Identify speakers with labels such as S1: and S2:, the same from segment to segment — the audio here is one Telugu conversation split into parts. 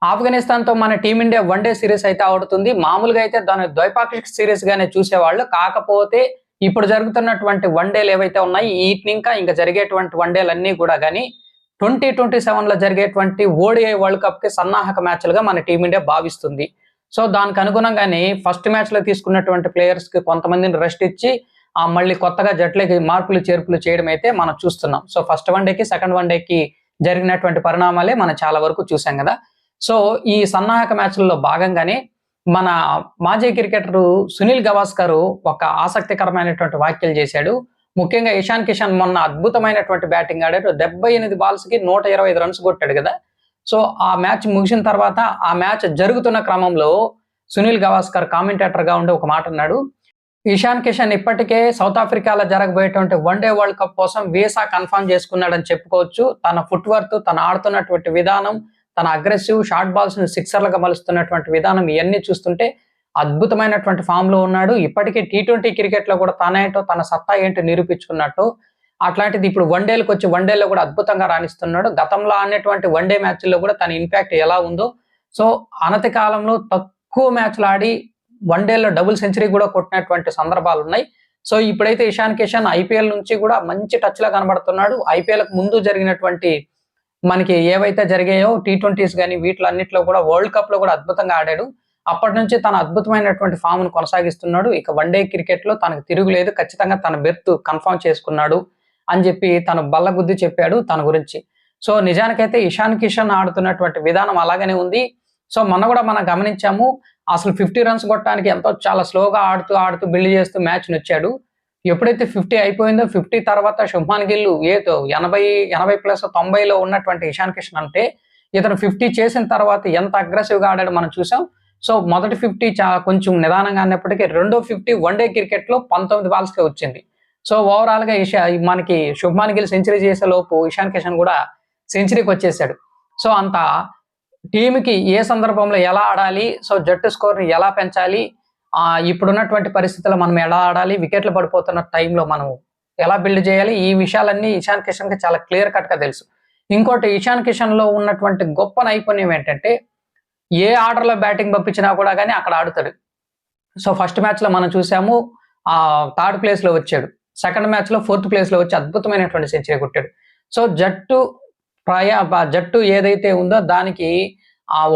S1: ఆఫ్ఘనిస్తాన్‌తో మన టీమిండియా వన్‌డే సీరీస్ అయితే ఆడుతుంది. మామూలుగా అయితే దాన్ని ద్వైపాక్షిక సీరీస్‌గానే చూసేవాళ్ళు. కాకపోతే ఇప్పుడు జరుగుతున్నటువంటి వన్‌డేలు ఏవైతే ఉన్నాయో ఈటినింకా ఇంక జరిగేటువంటి వన్‌డేలన్నీ గూడా గాని 2027లో జరిగేటువంటి ఓడీఐ వరల్డ్ కప్‌కి సన్నాహక మ్యాచ్‌లుగా మన టీమిండియా భావిస్తుంది. సో, దానికి అనుగుణంగానే ఫస్ట్ మ్యాచ్‌లో తీసుకున్నటువంటి ప్లేయర్స్‌కి కొంతమందిని రెస్ట్ ఇచ్చి మళ్ళీ కొత్తగా జట్లకి మార్పులు, చేర్పులు చేయడం అయితే మనం చూస్తున్నాం. సో, ఫస్ట్ వన్‌డేకి, సెకండ్ వన్‌డేకి జరిగినటువంటి పరిణామాలే మనం చాలా వరకు చూసాం గదా! సో, ఈ సన్నాహక మ్యాచ్‌లలో భాగంగానే మన మాజీ క్రికెటరు సునీల్ గవాస్కర్ ఒక ఆసక్తికరమైనటువంటి వ్యాఖ్యలు చేశాడు. ముఖ్యంగా ఇషాన్ కిషన్ మొన్న అద్భుతమైనటువంటి బ్యాటింగ్ ఆడాడు. 78 బాల్స్‌కి 125 రన్స్ కొట్టాడు గదా! సో, ఆ మ్యాచ్ ముగిసిన తర్వాత ఆ మ్యాచ్ జరుగుతున్న క్రమంలో సునీల్ గవాస్కర్ కామెంటేటర్‌గా ఉండి ఒక మాట అన్నాడు. ఇషాన్ కిషన్ ఇప్పటికే సౌత్ ఆఫ్రికాలో జరగబోయేటువంటి వన్‌డే వరల్డ్ కప్ కోసం వీసా కన్ఫర్మ్ చేసుకున్నాడని చెప్పుకోవచ్చు. తన ఫుట్ వర్క్, తను ఆడుతున్నటువంటి విధానం, తన అగ్రెసివ్ షార్ట్ బాల్స్‌ని సిక్సర్‌లుగా మలుస్తున్నటువంటి విధానం ఇయన్నీ చూస్తుంటే అద్భుతమైనటువంటి ఫామ్‌లో ఉన్నాడు. ఇప్పటికే టీ20 క్రికెట్‌లో కూడా తనేంటో, తన సత్తా ఏంటో నిరూపించుకున్నట్టు. అట్లాంటిది ఇప్పుడు వన్‌డేలకొచ్చి వన్‌డేలో కూడా అద్భుతంగా రాణిస్తున్నాడు. గతంలో ఆడినటువంటి వన్‌డే మ్యాచ్‌ల్లో కూడా తన ఇంపాక్ట్ ఎలా ఉందో, సో అనతి కాలంలో తక్కువ మ్యాచ్‌లు ఆడి వన్‌డేలో డబుల్ సెంచరీ కూడా కొట్టినటువంటి సందర్భాలున్నాయి. సో, ఇప్పుడైతే ఇషాన్ కిషన్ ఐపీఎల్ నుంచి కూడా మంచి టచ్‌లో కనబడుతున్నాడు. ఐపీఎల్‌కి ముందు జరిగినటువంటి మనకి ఏవైతే జరిగాయో టీ20స్ గాని వీటిలన్నిటిలో కూడా వరల్డ్ కప్‌లో కూడా అద్భుతంగా ఆడాడు. అప్పటినుంచి తన అద్భుతమైనటువంటి ఫామ్‌ను కొనసాగిస్తున్నాడు. ఇక వన్‌డే క్రికెట్‌లో తనకు తిరుగులేదు. ఖచ్చితంగా తన బెర్త్ కన్ఫర్మ్ చేసుకున్నాడు అని చెప్పి తను బల్లగుద్ది చెప్పాడు తన గురించి. సో, నిజానికైతే ఇషాన్ కిషన్ ఆడుతున్నటువంటి విధానం అలాగనే ఉంది. సో, మొన్న కూడా మనం గమనించాము. అసలు 50 రన్స్ కొట్టడానికి ఎంతో చాలా స్లోగా ఆడుతూ బిల్డ్ చేస్తూ మ్యాచ్‌నొచ్చాడు. ఎప్పుడైతే 50 అయిపోయిందో 50 తర్వాత శుభ్మాన్ గిల్ ఏదో 80 ప్లస్ 90లో ఉన్నటువంటి ఇషాన్ కిషన్ అంటే ఇతను 50 చేసిన తర్వాత ఎంత అగ్రెసివ్‌గా ఆడాడో మనం చూసాం. సో, మొదటి 50 కొంచెం నిదానంగా ఆడినప్పటికీ రెండో 50 వన్‌డే క్రికెట్‌లో 19 బాల్స్‌కే వచ్చింది. సో, ఓవరాల్‌గా మనకి శుభ్మాన్ గిల్ సెంచరీ చేసేలోపు ఇషాన్ కిషన్ కూడా సెంచరీకొచ్చేసాడు. సో, అంత టీమ్‌కి ఏ సందర్భంలో ఎలా ఆడాలి? సో, జట్టు స్కోర్‌ని ఎలా పెంచాలి? ఇప్పుడున్నటువంటి పరిస్థితుల్లో మనం ఎలా ఆడాలి? వికెట్లు పడిపోతున్న టైంలో మనం ఎలా బిల్డ్ చేయాలి? ఈ విషయాలన్నీ ఇషాన్ కిషన్‌కి చాలా క్లియర్ కట్‌గా తెలుసు. ఇంకోటి ఇషాన్ కిషన్‌లో ఉన్నటువంటి గొప్ప నైపుణ్యం ఏంటంటే, ఏ ఆర్డర్‌లో బ్యాటింగ్ పంపించినా కూడా గాని అక్కడ ఆడుతాడు. సో, ఫస్ట్ మ్యాచ్‌లో మనం చూసాము. థర్డ్ ప్లేస్‌లో వచ్చాడు. సెకండ్ మ్యాచ్‌లో ఫోర్త్ ప్లేస్‌లో వచ్చి అద్భుతమైనటువంటి సెంచరీ కొట్టాడు. సో, జట్టు ఏదైతే ఉందో దానికి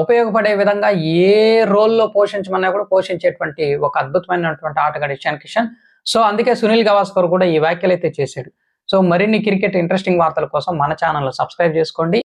S1: ఉపయోగపడే విధంగా ఏ రోల్‌లో పోషించమన్నా కూడా పోషించేటువంటి ఒక అద్భుతమైనటువంటి ఆటగాడు ఇషాన్ కిషన్. సో, అందుకే సునీల్ గవాస్కర్ కూడా ఈ వ్యాఖ్యలైతే చేశాడు. సో, మరిన్ని క్రికెట్ ఇంట్రెస్టింగ్ వార్తల కోసం మన ఛానెల్‌ని సబ్స్క్రైబ్ చేసుకోండి.